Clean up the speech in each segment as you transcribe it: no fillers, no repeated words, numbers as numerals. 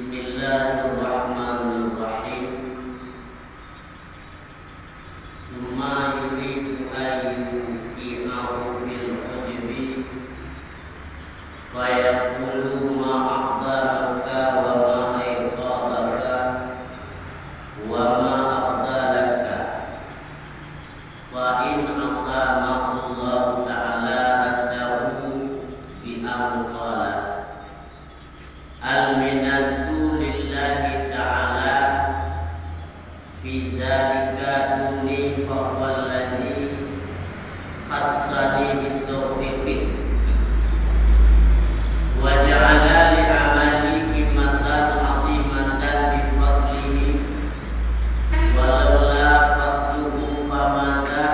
Bismillahirrahmanirrahim. Ma yuridu ayyuqi'ahu fil ujbi fayaqulu ma a'dalaka wa ma ayqadaka wa ma afdalaka fa in asama Allah ta'ala haddahu bi amfala al-minatu lillahi ta'ala fi zalika duni fa'wallazi khassani bitawfiqi wa ja'ala li'amali himatan 'azimatan bifadlihi walaula fadluhu famaza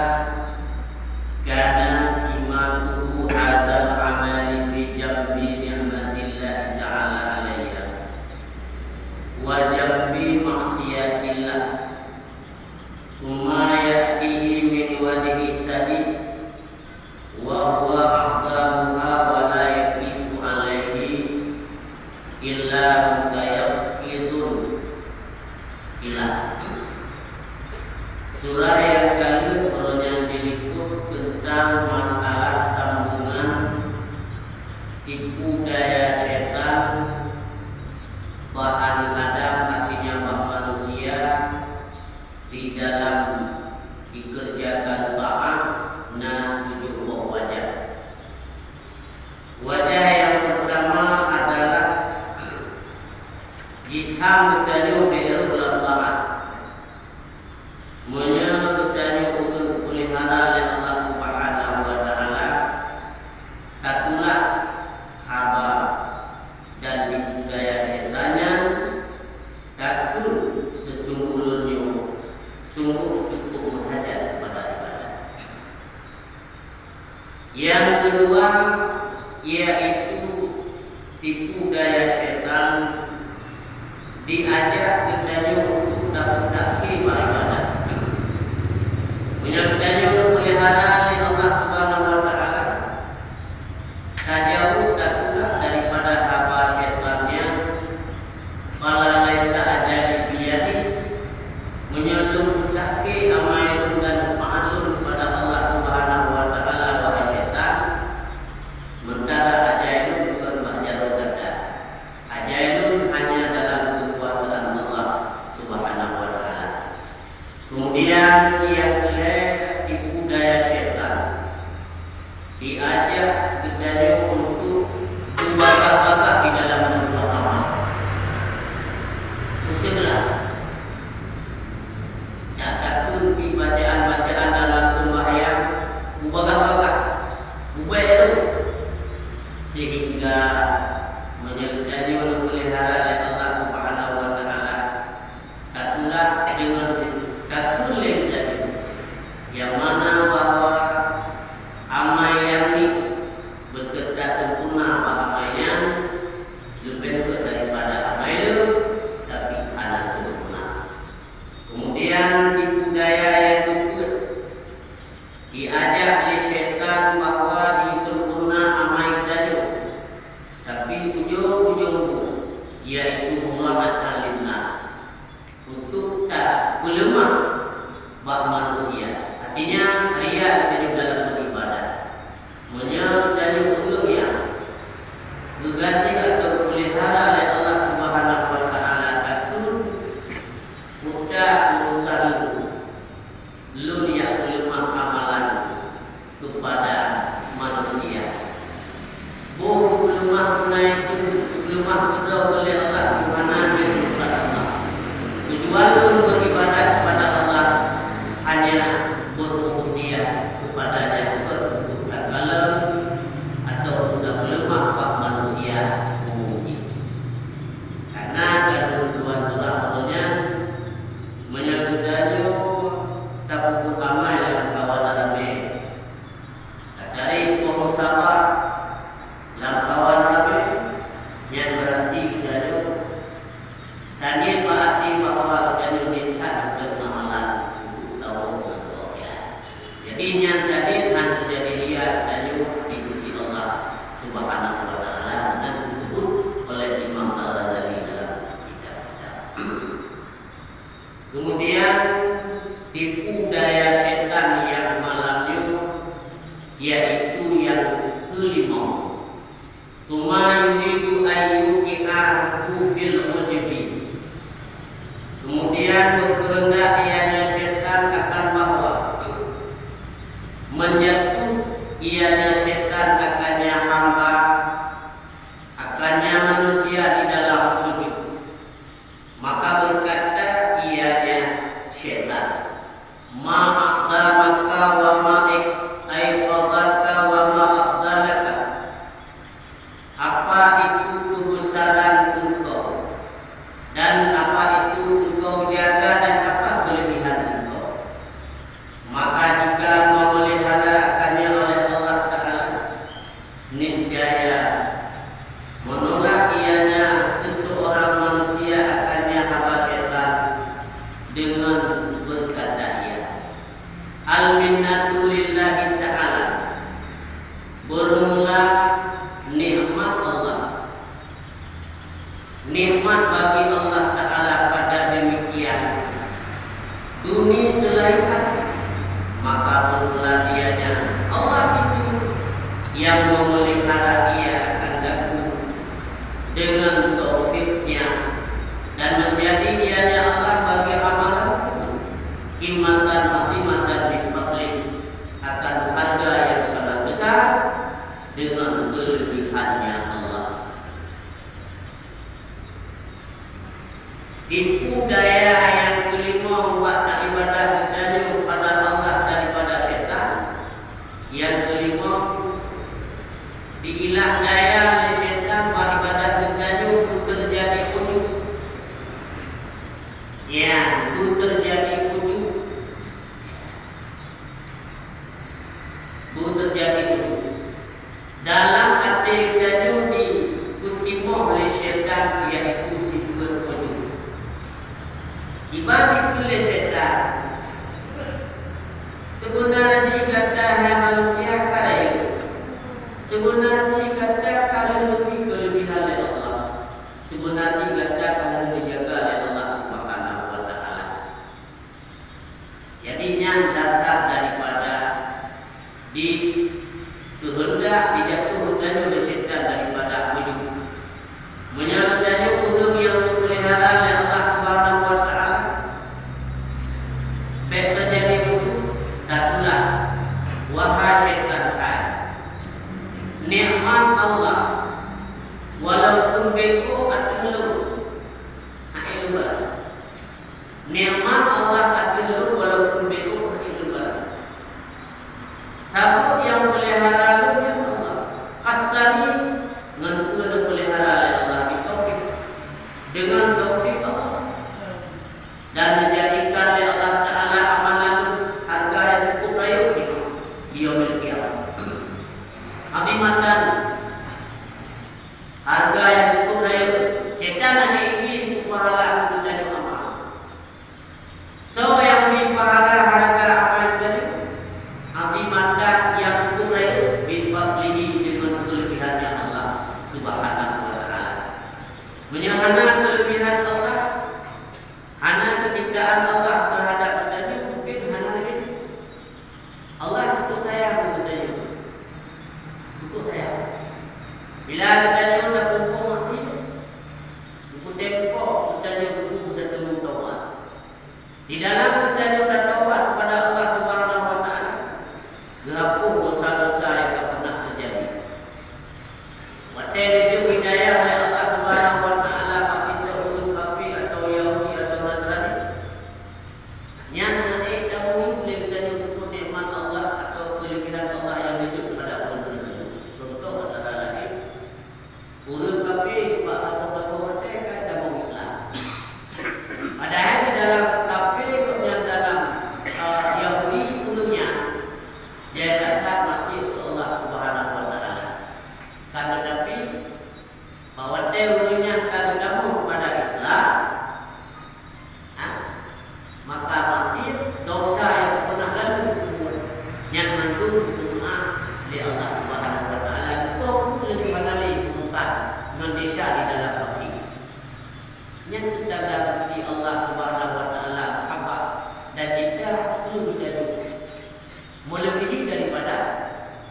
kana himatuhu hazal amali fi jambi ni'matillahi ta'ala alayya wa jambi ma'siyatillah thumma ya'tihi min wajhi sadis wa huwa a'damuha wa la yaqifu alayhi illa mutayaqqidun ilah. Surah yang kali yang diliput tentang masalah sambungan tipu daya setan Bani Adam, artinya manusia, di dalam dikerjakan taat. Nah, 7 wajah. Wajah yang pertama adalah jika bertanya berulang taat, bertanya untuk pelihara oleh Allah Subhanahu wa Ta'ala, tatulah haba dan dibudaya setannya, takut sesungguhnya sungguh cukup menghajat pada ibadah. Yang kedua yaitu tipu daya setan, diajak bertanya untuk dapat ibadah, bertanya untuk pelihara oleh Allah Subhanahu wa Ta'ala, tak jauh tak kurang daripada haba setannya. Fala laisa ajali biyadi, menyelung kaki amailun dan ma'alun kepada Allah Subhanahu wa Ta'ala wa syaitan. Mentara ajailun bukan mahjarul kata. Ajailun hanya dalam kekuasaan Allah Subhanahu wa Ta'ala. Kemudian yang kedua tipu daya setan, diajak bertanya untuk membakar-bakar di dalam berbuat amal. Usirlah, tak takut di bacaan-bacaan dalam sembahyang, ubah-ubah, ubah itu, sehingga menyertai untuk pelihara oleh Allah Subhanahu wa Ta'ala. Katulah dengan katul yang mana bahwa amal yang ini beserta sempurna amalnya lebih daripada amal itu, tapi ada sempurna. Kemudian tipu daya yang kedua, diajak oleh setan bahwa disempurna amal itu, tapi ujung-ujung yaitu muamalah linnas, untuk tak melemah bak manusia. Artinya ria itu dalam beribadah, menyertai ulungnya, gegasi atau pelihara oleh Allah Subhanahu wa Ta'ala, takut mudah urusan lu yang lemah amalan kepada manusia. Buh lemah naik lemah kedua oleh Allah Subhanahu wa Ta'ala. Tujuan lu beribadah kepada Allah hanya berubudiyah kepadanya, berbentuk kalam atau sudah melemah bak manusia memuji. Karena kedua surah awalnya menyebutnya takut amal yang kawan rame. Dari pengusaha yang kawan rame yang berarti dari yaitu yang kelima. Tuma yuridu ayyuki'ahu fil ujibi. Kemudian berkehendak ianya syaitan akan bahwa menjatuh ianya syaitan akannya hamba, akannya manusia di dalam ujub. Maka berkata ianya syaitan, ma'aqdamaka wa ma'aiqadaka wa ma'afdalaka. Apa itu kebesaran engkau dan apa itu engkau jaga dan apa kelebihan engkau. Maka jika memelihara akannya oleh Allah Ta'ala, niscaya menolak ianya seseorang manusia akannya hamba syaitan dengan berkata ia, al-minnatu lillahi ta'ala. Bermula nikmat Allah, nikmat bagi Allah Ta'ala pada demikian dunia selain aku. Maka bermula dianya Allah itu yang memelihara ia akan daku dengan taufiknya, dan menjadi ianya Allah bagi amalanku kimatan azimatan bifadli, akan harga yang sangat besar dengan kelebihannya Allah. Tipu daya yang kelima membuat tak ibadah bertanya kepada Allah daripada syaitan. Yang kelima, diilah daya oleh syaitan beribadah bertanya untuk terjadi ujub. Ya, untuk terjadi ujub, untuk terjadi ujub. Dalam arti jadu dikutimoh oleh syaitan, yaitu sifat ujub. Ibadah oleh syaitan sebenarnya kata manusia karaya, sebenarnya kata kalau lebih kelebihan oleh Allah, sebenarnya kata kalau dijaga oleh Allah Subhanahu wa Ta'ala. Jadinya dasar daripada di kehendak dijatuhkan oleh syaitan daripada ujub, menyalahkan ujub yang dipelihara oleh Allah Subhanahu wa Ta'ala. Baik terjadi ujub, datulah wahai syaitan, nikmat Allah walaupun beko atau nikmat Allah atau walaupun beko atau tapi yang pelihara Allah khasani dengan pelihara Allah di taufik, dengan taufik Allah, dan menjadikan oleh Allah Ta'ala amalan harga yang cukup baik di yaumil qiyamah. Azimatan, harga yang cukup baik. Syaitan hanya ingin pahala menjadi amal. So yang pahala harga amal tadi, azimatan yang cukup baik bifadlihi, dengan kelebihannya Allah Subhanahu wa Ta'ala. Menyahana kelebihan Allah, hana kecintaan Allah terhadap tadi, mungkin hana lagi Allah cukup sayang kepada cukup sayang. Bila katanya dah buku mati, buku tempo, katanya buku sudah temu taubat. Di dalam katanya sudah taubat kepada Allah Subhanahu wa Ta'ala, menghapus dosa-dosa yang tak pernah terjadi. Materi itu hidayah oleh Allah Subhanahu wa Ta'ala, bagi ulul kafir atau Yahudi atau Nasrani. Yang nanti dahulu boleh katanya buku nikmat Allah atau kelebihan Allah yang hidup kepada orang tersebut. Contoh antara lain, ulul kafir sebab apa-apa mereka agama Islam. Padahal di dalam kafir yang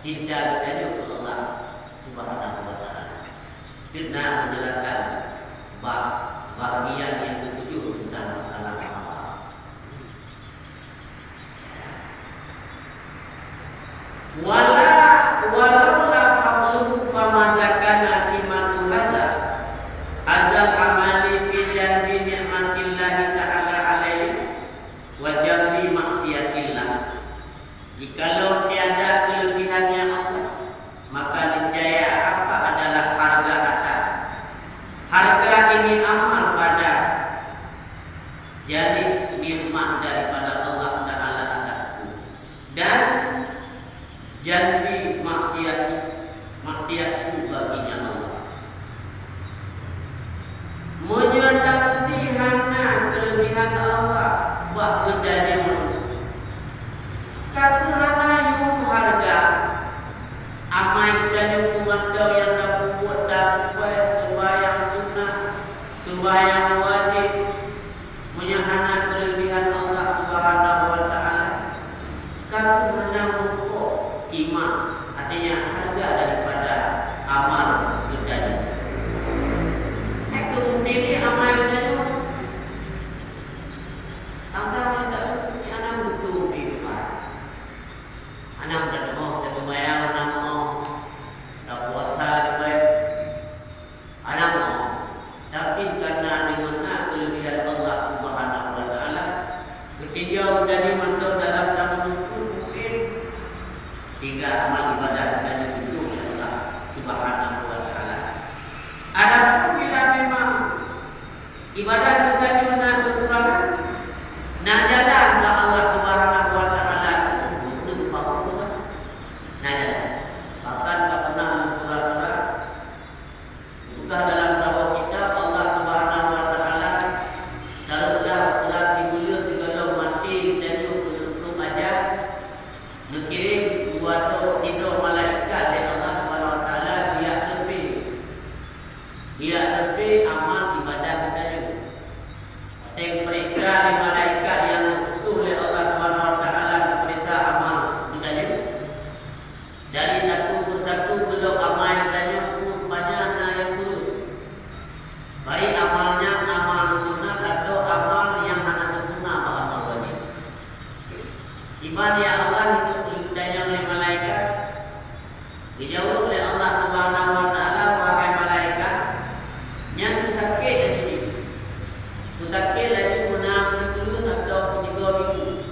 cinta kita kepada Allah Subhanahu wa taala. Kita menjelaskan bahagian yang ketujuh tentang masalah apa. Walau la fadluhu fama zakana qimatu hadza azal amali fi jalbi ni'matillahi ta'ala alaihi wa jambi maksiatillah. Jikalau tiada kelebihannya Allah, maka niscaya apa adalah harga atas. Harga ini amal pada jadi nikmat daripada Allah Ta'ala atasku, dan jadi maksiatku baginya Allah. Menyatakan hana kelebihan Allah buat kedanya kata hana yung harga amai kedanya kumandau yang dapat buat tasbih sembahyang sunnah sembahyang wajib, menyahana kelebihan Allah Subhanahu wa taala. Kata hana mukok kima, artinya harga daripada amal kedanya. Kemudian amal kedanya tangga tidak si anak butuh kehidupan. Anak tak mau, tak bayar, anak mau, tak puasa, tak bayar, anak mau. Tapi karena dimana kelebihan Allah Subhanahu wa taala, ketika dari mandor dalam tamu mungkin sehingga amal ibadah dan itu oleh Allah Subhanahu wa taala. Adapun bila memang ibadah kita juga kekurangan, nak jalan ke Allah Subhanahu wa taala butuh apa? Nak jalan. Bahkan tak pernah surah-surah bukan dalam sawah kita Allah Subhanahu wa taala kalau dah ulah dimulut kalau mati dan itu aja dikirim buat tiga malaikat dari Allah Subhanahu wa taala dia survei amal ibadah kita juga. Teng periksa di malaikat yang utuh oleh Allah Subhanahu wa taala periksa amal kita juga. Dari satu persatu belum amal kita pun banyaknya yang dulu. Baik amalnya amal sunnah atau amal yang hanya sempurna amal wajib. Ibadah Allah itu ditanya oleh malaikat, dijawab oleh Allah Subhanahu wa taala, wahai malaikat, yang kutakir lagi, kutakir lagi menang dulu atau 3 minggu.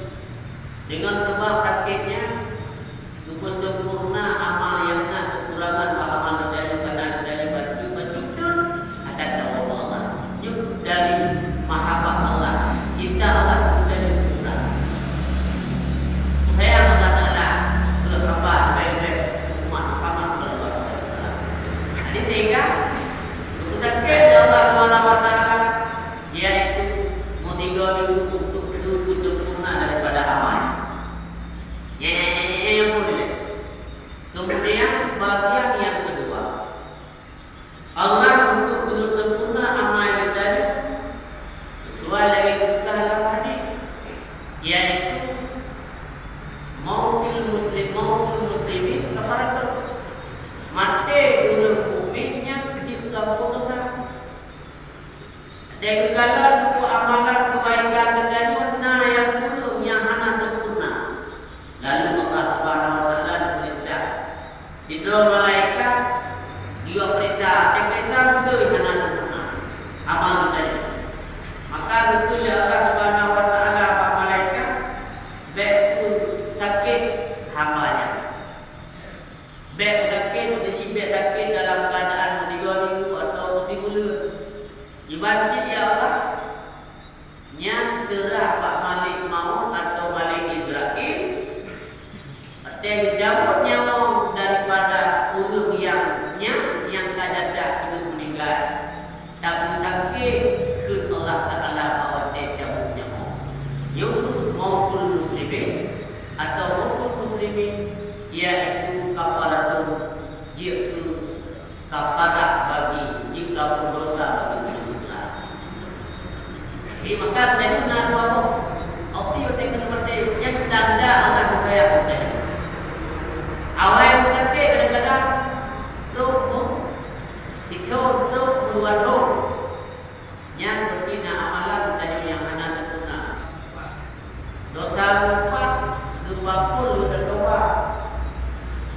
Dengan sebab sakitnya, cukup sempurna amal yang nak kekurangan amal dari karena dari baju tu akan tahu Allah. Nyuk dari mahabbah Allah, cinta Allah dari kurang. Saya Allah Taala berhamba baik-baik umat Muhammad sallallahu alaihi wasallam. Jadi sehingga takdir Allah Subhanahu wa taala yaitu mau 3 minggu untuk dulu sempurna daripada amal. Yang boleh. Kemudian bagian yang kedua, Allah untuk belum sempurna amal kita sesuai lagi kita dalam hadis, yaitu mautil muslimin kafaratun, mati orang mukminnya kita putus. Dan kalau buku amalan kebaikan terjadinya yang dulu yang hana sempurna, lalu Allah Subhanahu wa taala berperintah diterima malaikat dia perintah betul hana sempurna amal kita. Maka betul ya Allah Subhanahu wa taala pak malaikat betul sakit hambanya. Sakit sakit dalam keadaan 3 minggu atau 3 bulan. Dibancit ya Allah yang serah Pak Malik maut atau Malik Israel artinya dijabut nyawa daripada ulung yang kadadak itu meninggal, tapi sakit ke Allah Ta'ala bahawa dia cabut nyawa yaitu mautul muslimin atau mautul muslimin, iaitu kafaratun, iaitu kafarah bagi jika pun dosa bagi di maka jadi nak dua pun, opti yang tanda Allah bergaya kita. Awal Ditutup luatul yang betina amalan dan yang hana sempurna. Dosa lupa 20 dan doa.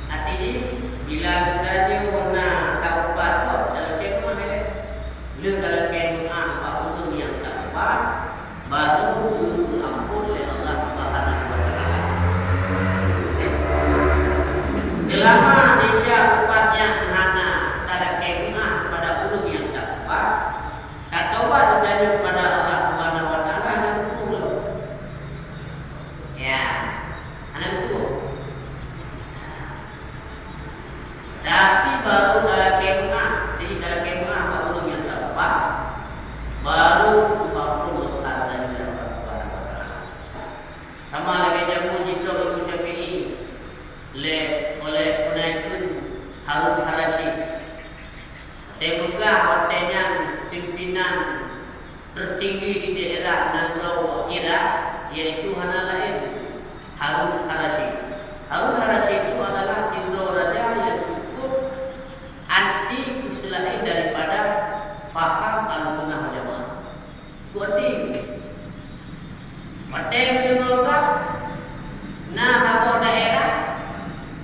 Artinya bila berani warna taubat kok dalam kemah ini, bila dalam kemah apa pun yang taubat baru diampun oleh Allah Subhanahu Wa Taala. Selama Malaysia umpatnya hana dalam kemah pada ulung yang taubat, taubat berani kepada Allah Subhanahu Wa Taala dan betul. Ya, ada betul. Tapi baru dalam kemah, jadi dalam kemah apa ulung yang taubat, baru diampun Allah dan Allah Subhanahu Wa Taala. Sama lagi jamu jika Imam Syafi'i oleh penaikun Harun Ar-Rasyid. Temuga hotelnya pimpinan tertinggi di daerah Negara Irak, yaitu hana lain Harun Ar-Rasyid. Harun Ar-Rasyid itu adalah jenderal raja yang cukup anti selain daripada faham al-sunnah wal jamaah. Kuati hotel mendengar nah apa daerah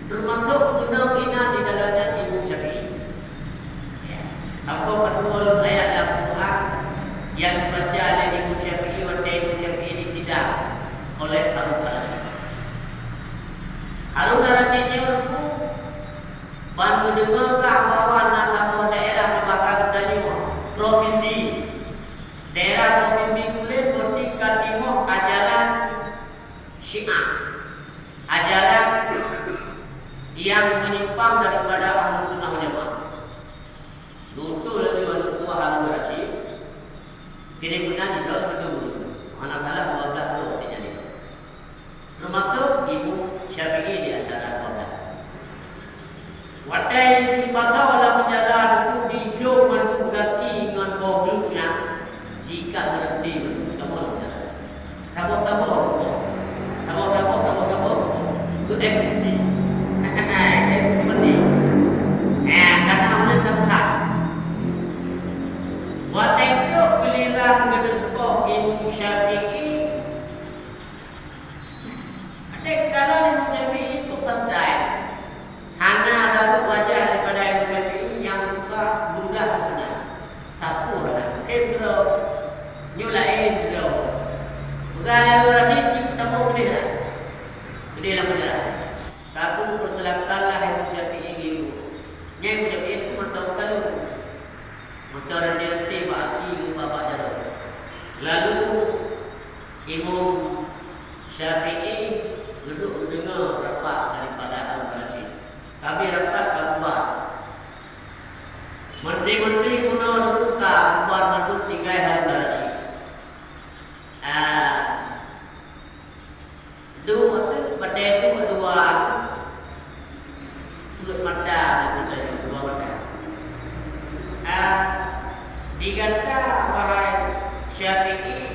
termasuk gunung ina di dalamnya Imam Syafi'i. Tanpa kedua ayat Al-Quran yang dibaca oleh Imam Syafi'i waktu Imam Syafi'i disidang oleh Harun Ar-Rasyid. Harun Ar-Rasyid ni aku bantu dengar bahwa nama daerah di bakal dari provinsi daerah provinsi kulit berarti timur ajaran Syiah, ajaran yang menyimpang daripada Ahlus Sunnah wal Jamaah. Betul lagi waktu tua Harun Ar-Rasyid. Kini guna juga betul. Manakala wadah tu artinya itu. Termasuk Ibu Syafi'i di antara wadah. Wadah ini bahasa dalam penjara itu di blok mandu ganti dengan gobloknya jika berhenti menunggu kamu penjara. Tabur. Itu eksekusi. Eksekusi mati. Karena Allah terhad. Waktu itu giliran gedekok Imam Syafi'i. Ada kalau Imam Syafi'i itu pandai. Hanya ada wajah daripada Imam Syafi'i yang susah mudah benar. Tapu benar. Kendro nyulain beliau. Bukan Harun Ar-Rasyid ketemu beliau. Gede lah benar. Satu persilakanlah Imam Syafi'i gitu. Yang Imam Syafi'i itu mentau kalau mentau nanti baki bapak jalan. Lalu Imam Syafi'i duduk dengar rapat daripada Harun Ar-Rasyid. Kami rapat kabar. Menteri-menteri guna buka buat mandut tinggal Harun Ar-Rasyid. Dua tu pada itu dua mata kita dua mata. Dikata wahai Syafi'i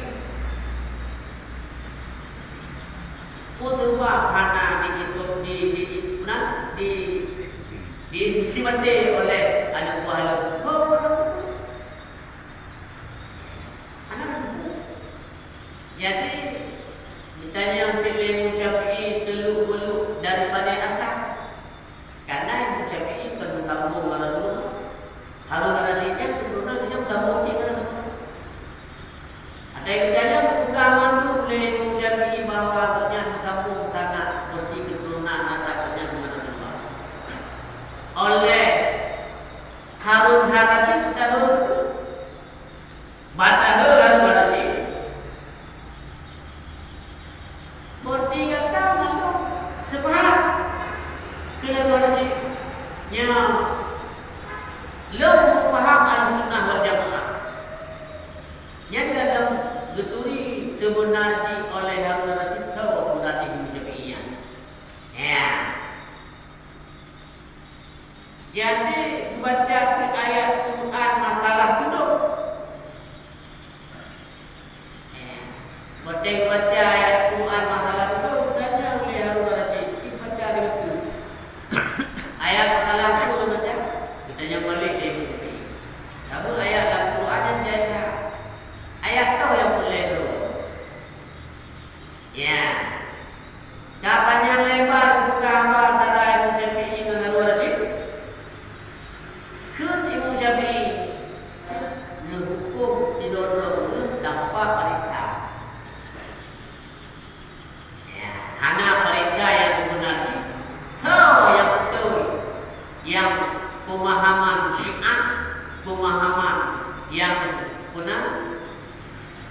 Kutuba hana disimati oleh anak buah lu. Jadi ditanya pilih Imam Syafi'i seluk-beluk daripada asal. Karena Imam Syafi'i bersambung dengan Rasulullah. Harun Ar-Rasyid keturunan dia bersambung dengan Rasulullah. Ada yang ditanya pegangan tu oleh Imam Syafi'i bahawa agaknya bersambung sangat seperti keturunan nasabnya dengan Rasulullah. Oleh Harun Ar-Rasyid dahulu Badahul Harun Ar-Rasyid berarti kata belum sebab kena Ar-Rasyid yang lebih faham al-sunnah wal jamaah yang dalam geturi sebenarnya oleh Harun Ar-Rasyid tahu berarti Syafi'iyah. Ya. Jadi baca ayat Quran masalah duduk. Berarti baca ayat Quran masalah duduk tanya oleh Harun Ar-Rasyid. Kita baca dengan tu. Ayat masalah duduk baca. Kita yang balik dia Syafi'i. yang pemahaman Syiah, pemahaman yang benar,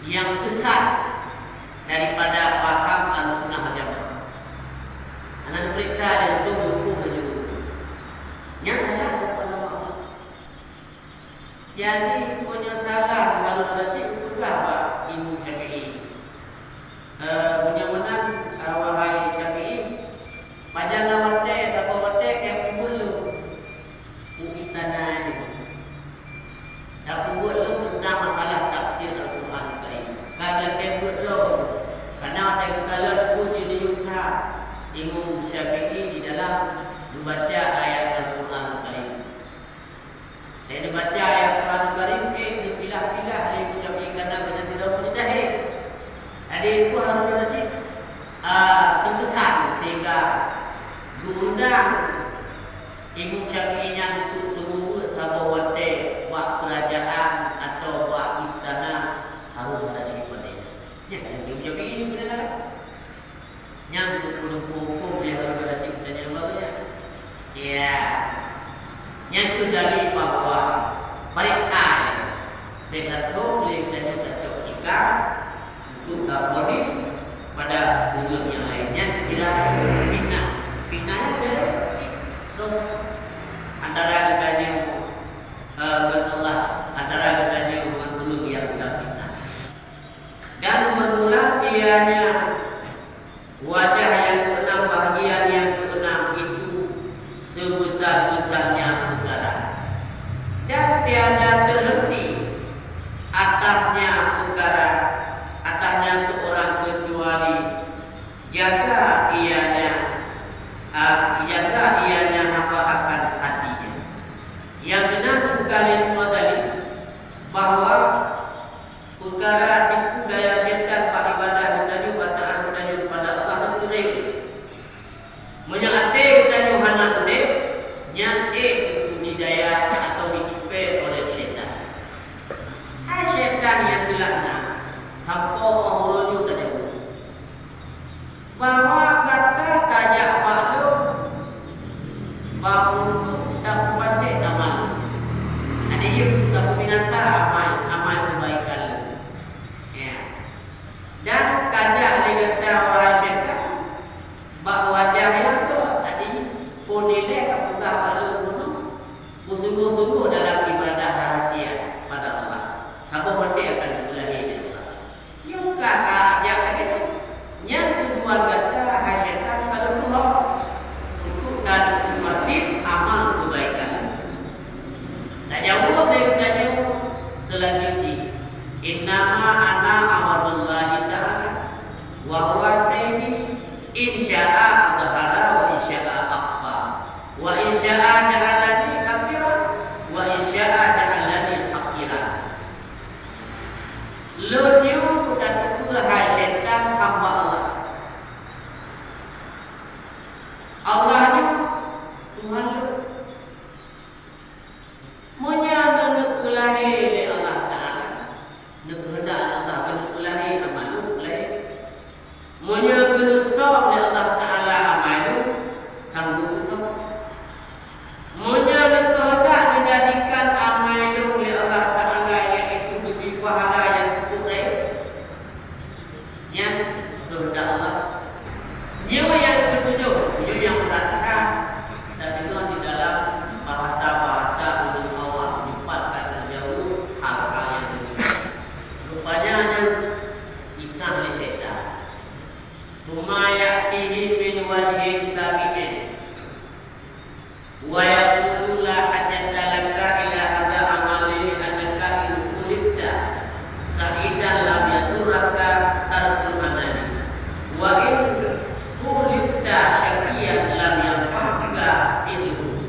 yang sesat daripada paham Ahlussunnah wal Jamaah. Anak mereka yang itu berhukum menyebut yang ada kepada Allah. Jadi punya salah Harun Rasyid itulah Pak Imam Syafi'i. Punya menang wahai Syafi'i, pajana wate atau wate yang bulu istana ini. Tak buat lo tentang masalah tafsir Al-Quran Karim. Kalau dia buat lo, karena ada kalau puji di Ustaz Imam Syafi'i di dalam membaca ayat Al-Quran Karim. Dan dibaca ayat Al-Quran Karim, dipilah-pilah oleh Imam Syafi'i karena kita tidak punya jahil. Jadi itu harus Rasyid terkesan sehingga diundang Imam Syafi'i yang untuk semua tahu wate buat kerajaan atau buat istana Harun Rasyid pada ya kan Imam Syafi'i ini benar yang hukum dia Harun Rasyid tanya bagaimana ya yang itu dari bahwa mereka berdato boleh berdato sikap untuk fonis pada hujung yang lainnya tidak fitnah. Fitnahnya beda antara adanya Allah, antara adanya dulu yang tidak fitnah. Dan bermula ianya wajah yang keenam, bahagian yang keenam itu sebesar-besarnya utara dan tiada terhenti atasnya utara, atasnya seorang kecuali jaga ianya hamba akan hatinya. Yang benar kalian tadi bahwa perkara tipu daya syaitan pak ibadah dan bataan dan kepada Allah Rasul menyate dan Yohana ude yang hidayah atau ditipu oleh syaitan. Syaitan yang dilaknat tanpa Allah tadi bahwa kata tajak balu bahu tak pasti amal. Ada yang tak binasa amal kebaikan. Ya. Dan kajak legata wahai syaitan bahwa wajah itu tadi punile kepada balu kuno sungguh-sungguh dalam ibadah rahasia pada Allah. Sabah mati akan dilahirkan Allah. Yang kakak ajak lagi tu yang tujuan kata syaitan kalau Tuhan untuk dan masih amal kebaikan. Tak jauh dari selanjutnya. Innama ana amarullahi ta'ala wa huwa sayyidi insya'a dhahara wa insya'a akhfa wa insya'a ja'alani khatiran wa insya'a ja'alani haqiran. Lunyu dan hai syaitan hamba Allah. Allahnya Tuhan lu menyana nak lahir oleh Allah Ta'ala nak hendak Allah kena lahir amal lu lahir menyana kena stop oleh Allah Ta'ala amal lu sanggup betul menyana kehendak menjadikan amal lu oleh Allah Ta'ala iaitu bagi pahala yang cukup lahir yang kehendak Allah. Nyawa yang ketujuh, yang berancang dan juga di dalam bahasa-bahasa ulun awam menyempatkan jauh hal-hal yang begitu. Rupanya kisah oleh syaitan. Tuma ya'tihi min wajhin sabi'in wa yaqulu la hajata laka ila hadha amali annaka in kulibta sa'idan lam yaturaka tarkul amali wa in kulibta syakiyan lam yanfa'ka fi'luhu.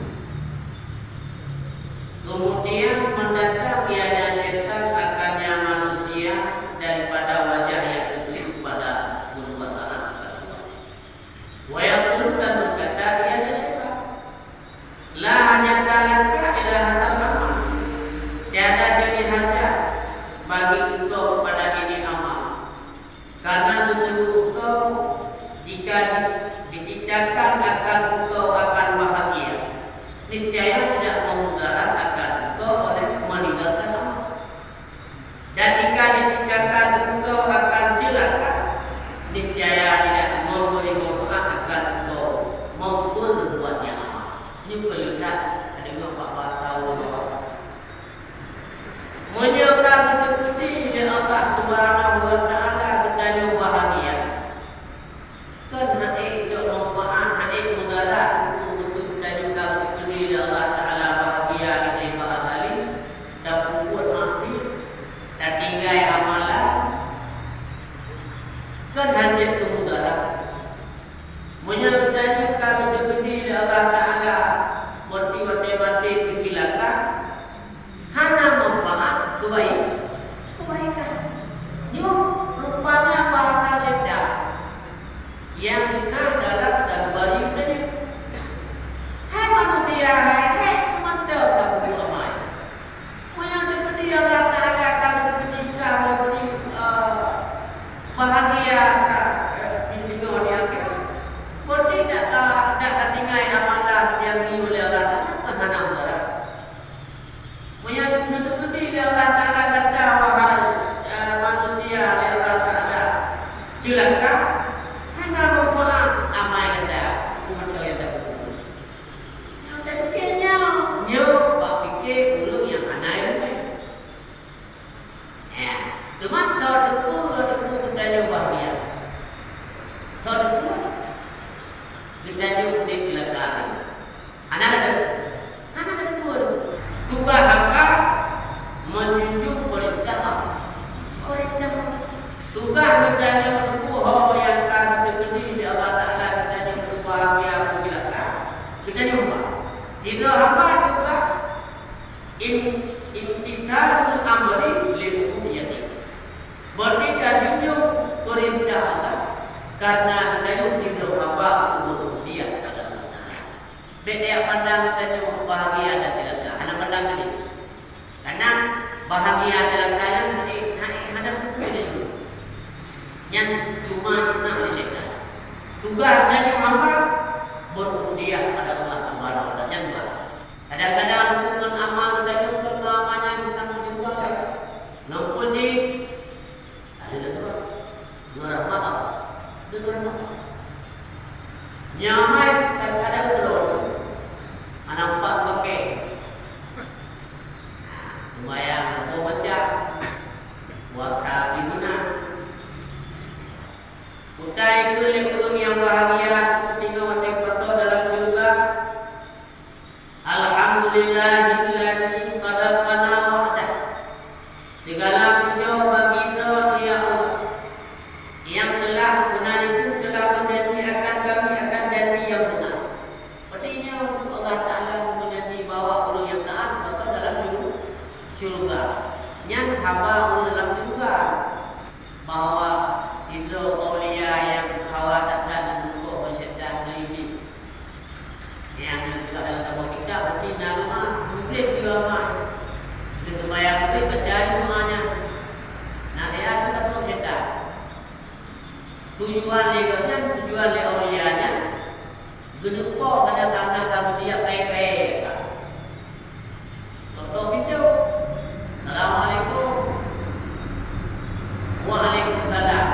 Kemudian mendatang ianya syaitan akannya manusia daripada wajah yang ketujuh pada perbuatan kedua. Wa yaqulu dan berkata ianya syaitan la hajata laka ila hadzal amal. Tiada jadi hajat bagi engkau pada ini amal. Karena sesungguhnya engkau jika diciptakan akan engkau akan bahagia. Niscaya niscaya tidak memudaratkan engkau oleh meninggalkan amal. Dan jika ditinggalkan engkau akan celaka, niscaya tidak memberi manfaat akan engkau memperbuatnya amal. Ini kelekat dengan Bapak tahu bahwa menyokong kepada dia Allah Subhanahu wa taala kita bahagia. Kan hak itu manfaat, hak mudarat untuk kita juga kepada dia Allah taala bahagia kita bahali dan buat mati dan tinggal amalan. Kan hanya kemudarat. Menyokong kepada dia Allah taala mati kecelakaan hanya manfaat kebaikan. Nyum rupanya bahasa sedap yang dikenal dalam sanubari tadi. Hai manusia, hai kemana tak perlu amai. Menyangka dia Allah Taala akan ketika bahagia di dunia akhirat. Berarti tak tinggal amalan yang oleh Allah Taala kan hanya mudarat. Menyangka dia Allah Taala kata wahai manusia oleh Allah Taala celaka hanya manfaat amai kata umat kalian tak betul. Yang tadinya pak fikir dulu yang anai ni. Cuma tahu kita nyoba dia. Tahu kita nyoba dia celaka. Anak ada pun. Juga hamba menjunjung perintah Allah. Tugas kita tempuh yang akan terjadi di Allah Taala kita bahagia menjelaka. Kita jumpa. Tidak hamba juga intikalul amri li ubudiyati. Berarti junjung perintah Allah karena kita tidak hamba untuk dia pada Allah Taala. Beda pandang kita bahagia dan celaka. Anak pandang ini. Karena bahagia celaka yang hadap itu yang cuma isna oleh syaitan. Tugas dari hamba berubudiyah pada Allah Subhanahu wa taala juga. Kadang-kadang hubungan amal dari pengamannya kita mencoba ngpuji ada dekat ngurahmat Allah. Nyamai kadang-kadang terus anak empat pakai lumayan mau baca buat sapi mana utai kulit urung yang bahagia ketika watek pato dalam surga. Alhamdulillahilladzi sadaqana wa'dah. Segala puja bagi dia Allah yang telah menjanji akan kami akan janji yang benar. Artinya Allah Taala menjanji bawa ulun yang taat pato dalam surga. Yang hamba ulun dalam surga bahwa hidro aulia yang hawa takkan untuk bersyaitan ini yang juga dalam tabung kita berarti nama mungkin dia mah dengan bayang itu percaya semuanya nak dia itu ketemu syaitan tujuan leganya tujuan le aulianya gedepo pada karena kamu siap kai-kai contoh video Assalamualaikum Waalaikumsalam.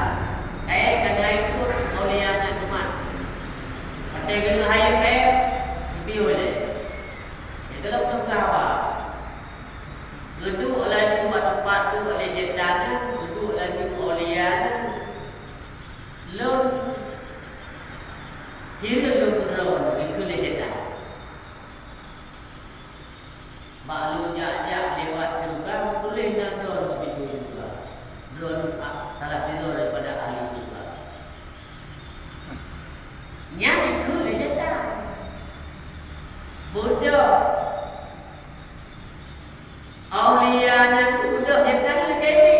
Kadai itu aulianya teman. Partai genu hayat dipiu boleh. Ya dalam tengkawa. Gedung lagi buat tempat tu oleh syaitan, gedung lagi aulianya. Lon kira lon itu oleh syaitan. Maklum jak lewat surga boleh nak drone ke pintu surga. Drone salah tidur daripada ahli surga. Yang itu oleh syaitan. Bodoh. Aulianya itu bodoh syaitan lagi ini.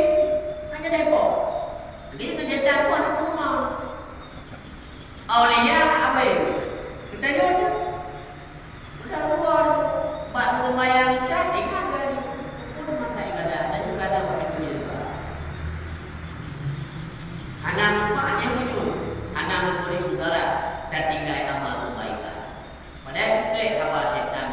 Hanya depo. Jadi itu syaitan pun aku mau. Aulia apa ini? Kita jodoh. Udah keluar. Pak lumayan cantik kan kan? Udah makai kada dan juga ada pakai duit juga. Anak manfaatnya begitu. Anak memberi udara dan tinggal amal kebaikan. Padahal itu hawa setan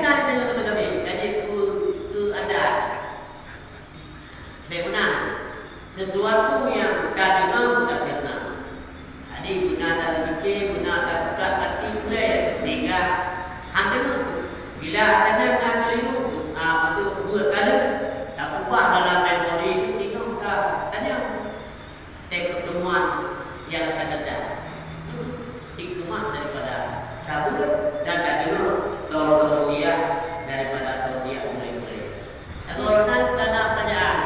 benar itu kami. Jadi tu ada. Benar. Sesuatu yang tak dengar tak kenal. Jadi benar tak fikir, benar tak hati pula sehingga hang dengar. Bila ada benar keliru, untuk buat kali tak ubah dalam memori itu kita tanya pertemuan yang akan datang. Hikmah daripada kabur dan tak dengar lorong tausiah daripada tausiah mulai-mulai. Kalau orang tanah pertanyaan.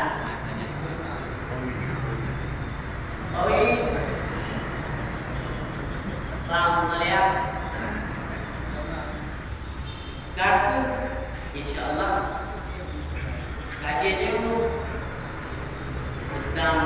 Oi. Bang melihat kaku insyaallah kajiannya tentang